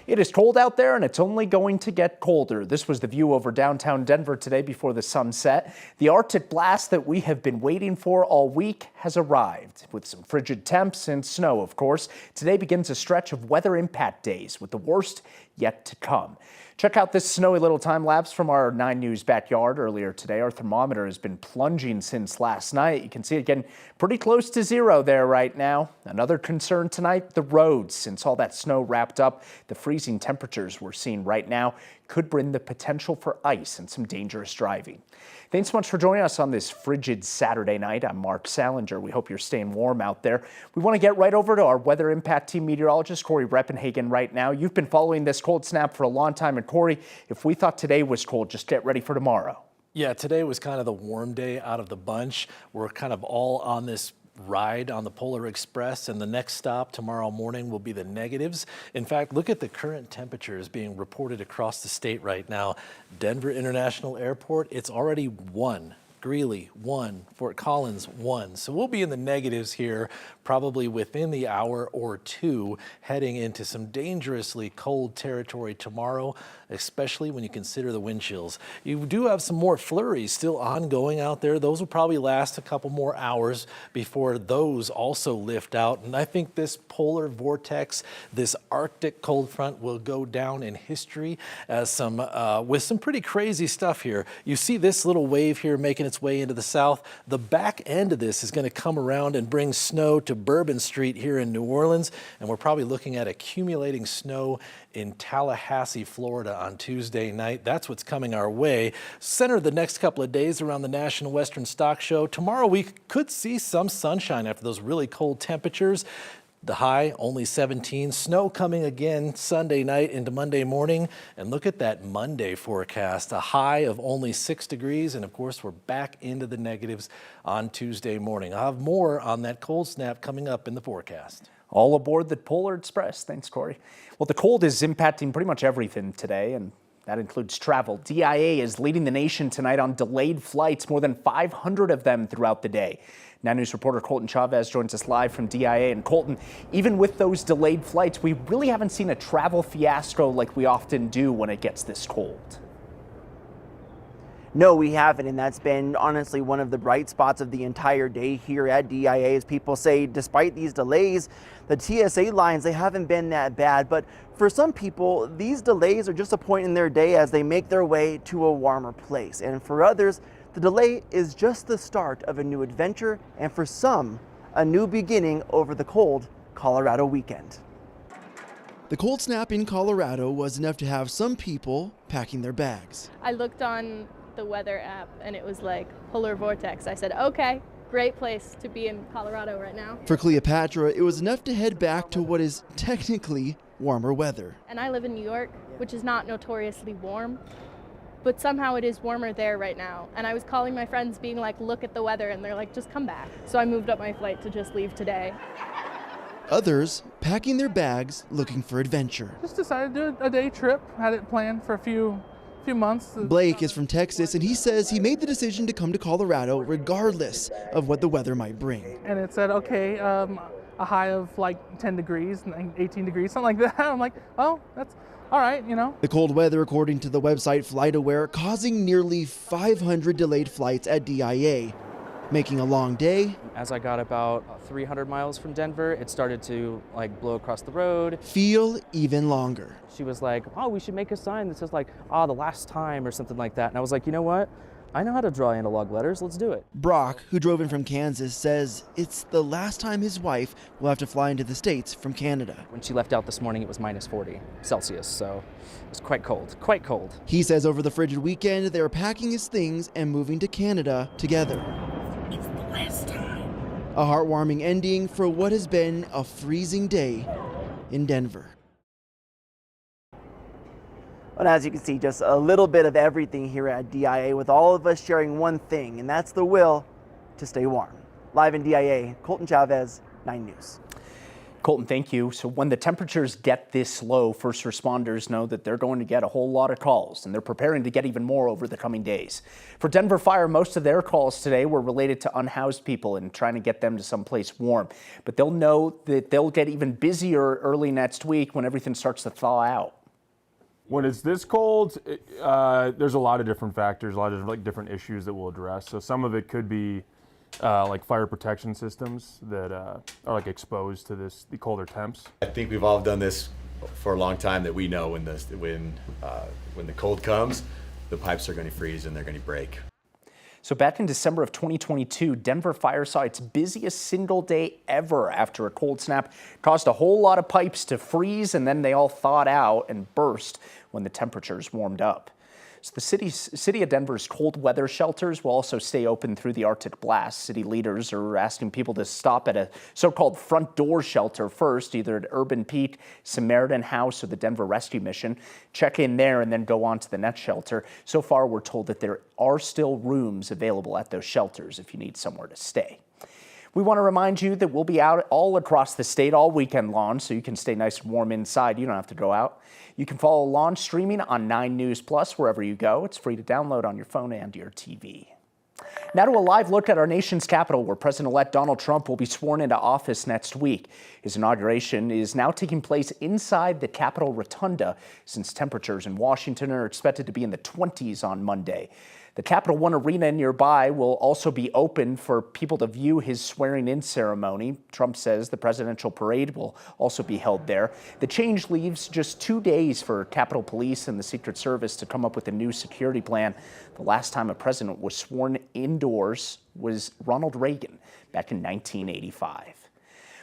It is cold out there, and it's only going to get colder. This was the view over downtown Denver today before the sun set. The Arctic blast that we have been waiting for all week has arrived, with some frigid temps and snow, of course. Today begins a stretch of weather impact days, with the worst yet to come. Check out this snowy little time lapse from our 9 News backyard earlier today. Our thermometer has been plunging since last night. You can see it getting pretty close to zero there right now. Another concern tonight, the roads. Since all that snow wrapped up, the freezing temperatures we're seeing right now could bring the potential for ice and some dangerous driving. Thanks so much for joining us on this frigid Saturday night. I'm Mark Salinger. We hope you're staying warm out there. We want to get right over to our Weather Impact Team meteorologist, Corey Reppenhagen, right now. You've been following this cold snap for a long time. And Corey, if we thought today was cold, just get ready for tomorrow. Yeah, today was kind of the warm day out of the bunch. We're kind of all on this ride on the Polar Express, and the next stop tomorrow morning will be the negatives. In fact, look at the current temperatures being reported across the state right now. Denver International Airport, it's already 1. Greeley, 1. Fort Collins, 1. So we'll be in the negatives here probably within the hour or two, heading into some dangerously cold territory tomorrow, especially when you consider the wind chills. You do have some more flurries still ongoing out there. Those will probably last a couple more hours before those also lift out. And I think this polar vortex, this Arctic cold front, will go down in history as with some pretty crazy stuff here. You see this little wave here making its way into the south. The back end of this is going to come around and bring snow to Bourbon Street here in New Orleans, and we're probably looking at accumulating snow in Tallahassee, Florida on Tuesday night. That's what's coming our way. Centered the next couple of days around the National Western Stock Show. Tomorrow we could see some sunshine after those really cold temperatures. The high, only 17. Snow coming again Sunday night into Monday morning. And look at that Monday forecast. A high of only 6 degrees. And of course, we're back into the negatives on Tuesday morning. I'll have more on that cold snap coming up in the forecast. All aboard the Polar Express. Thanks, Corey. Well, the cold is impacting pretty much everything today, and that includes travel. DIA is leading the nation tonight on delayed flights, more than 500 of them throughout the day. 9 News reporter Colton Chavez joins us live from DIA. And Colton, even with those delayed flights, we really haven't seen a travel fiasco like we often do when it gets this cold. No, we haven't, and that's been honestly one of the bright spots of the entire day here at DIA. As people say, despite these delays, the TSA lines, they haven't been that bad. But for some people, these delays are just a point in their day as they make their way to a warmer place. And for others, the delay is just the start of a new adventure, and for some, a new beginning over the cold Colorado weekend. The cold snap in Colorado was enough to have some people packing their bags. I looked on the weather app and it was like polar vortex. I said, okay, great place to be in Colorado right now. For Cleopatra, it was enough to head back to what is technically warmer weather. And I live in New York, which is not notoriously warm, but somehow it is warmer there right now. And I was calling my friends being like, look at the weather, and they're like, just come back. So I moved up my flight to just leave today. Others packing their bags looking for adventure. Just decided to do a day trip, had it planned for a few months. Blake is from Texas, and he says he made the decision to come to Colorado regardless of what the weather might bring. And it said, okay, a high of like 10 degrees, 18 degrees, something like that. I'm like, oh, that's all right, you know. The cold weather, according to the website FlightAware, causing nearly 500 delayed flights at DIA, making a long day. As I got about 300 miles from Denver, it started to blow across the road. Feel even longer. She was like, oh, we should make a sign that says the last time or something like that. And I was like, you know what? I know how to draw analog letters. Let's do it. Brock, who drove in from Kansas, says it's the last time his wife will have to fly into the States from Canada. When she left out this morning, it was minus 40 Celsius, so it was quite cold. He says over the frigid weekend, they are packing his things and moving to Canada together. It's the last time. A heartwarming ending for what has been a freezing day in Denver. And as you can see, just a little bit of everything here at DIA, with all of us sharing one thing, and that's the will to stay warm. Live in DIA, Colton Chavez, 9 News. Colton, thank you. So when the temperatures get this low, first responders know that they're going to get a whole lot of calls, and they're preparing to get even more over the coming days. For Denver Fire, most of their calls today were related to unhoused people and trying to get them to someplace warm. But they'll know that they'll get even busier early next week when everything starts to thaw out. When it's this cold, there's a lot of different factors, a lot of different issues that we'll address. So some of it could be like fire protection systems that are exposed to the colder temps. I think we've all done this for a long time, that we know when the cold comes, the pipes are going to freeze and they're going to break. So back in December of 2022, Denver Fire saw its busiest single day ever after a cold snap caused a whole lot of pipes to freeze, and then they all thawed out and burst when the temperatures warmed up. So the city of Denver's cold weather shelters will also stay open through the Arctic blast. City leaders are asking people to stop at a so-called front door shelter first, either at Urban Peak, Samaritan House, or the Denver Rescue Mission. Check in there and then go on to the next shelter. So far, we're told that there are still rooms available at those shelters if you need somewhere to stay. We want to remind you that we'll be out all across the state all weekend long, so you can stay nice and warm inside. You don't have to go out. You can follow along streaming on 9 News Plus wherever you go. It's free to download on your phone and your TV. Now to a live look at our nation's capital, where President-elect Donald Trump will be sworn into office next week. His inauguration is now taking place inside the Capitol Rotunda, since temperatures in Washington are expected to be in the 20s on Monday. The Capital One Arena nearby will also be open for people to view his swearing-in ceremony. Trump says the presidential parade will also be held there. The change leaves just 2 days for Capitol Police and the Secret Service to come up with a new security plan. The last time a president was sworn indoors was Ronald Reagan back in 1985.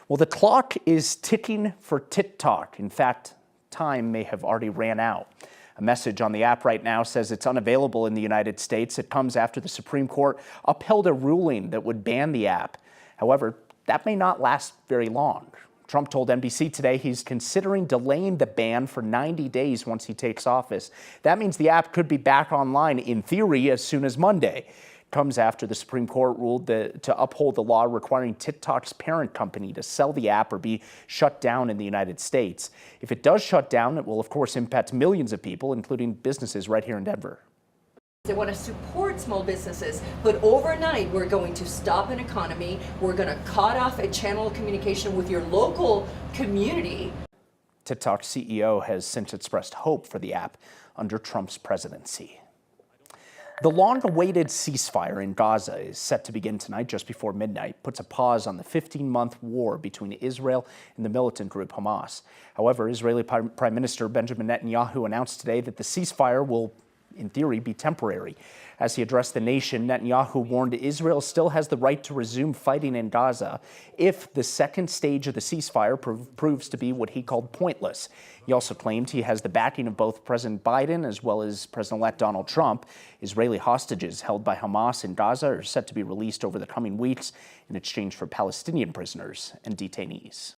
Well, the clock is ticking for TikTok. In fact, time may have already ran out. A message on the app right now says it's unavailable in the United States. It comes after the Supreme Court upheld a ruling that would ban the app. However, that may not last very long. Trump told NBC today he's considering delaying the ban for 90 days once he takes office. That means the app could be back online, in theory, as soon as Monday. Comes after the Supreme Court ruled to uphold the law requiring TikTok's parent company to sell the app or be shut down in the United States. If it does shut down, it will, of course, impact millions of people, including businesses right here in Denver. They want to support small businesses, but overnight we're going to stop an economy. We're going to cut off a channel of communication with your local community. TikTok's CEO has since expressed hope for the app under Trump's presidency. The long-awaited ceasefire in Gaza is set to begin tonight just before midnight, puts a pause on the 15-month war between Israel and the militant group Hamas. However, Israeli Prime Minister Benjamin Netanyahu announced today that the ceasefire will, in theory, be temporary. As he addressed the nation, Netanyahu warned Israel still has the right to resume fighting in Gaza if the second stage of the ceasefire proves to be what he called pointless. He also claimed he has the backing of both President Biden as well as President-elect Donald Trump. Israeli hostages held by Hamas in Gaza are set to be released over the coming weeks in exchange for Palestinian prisoners and detainees.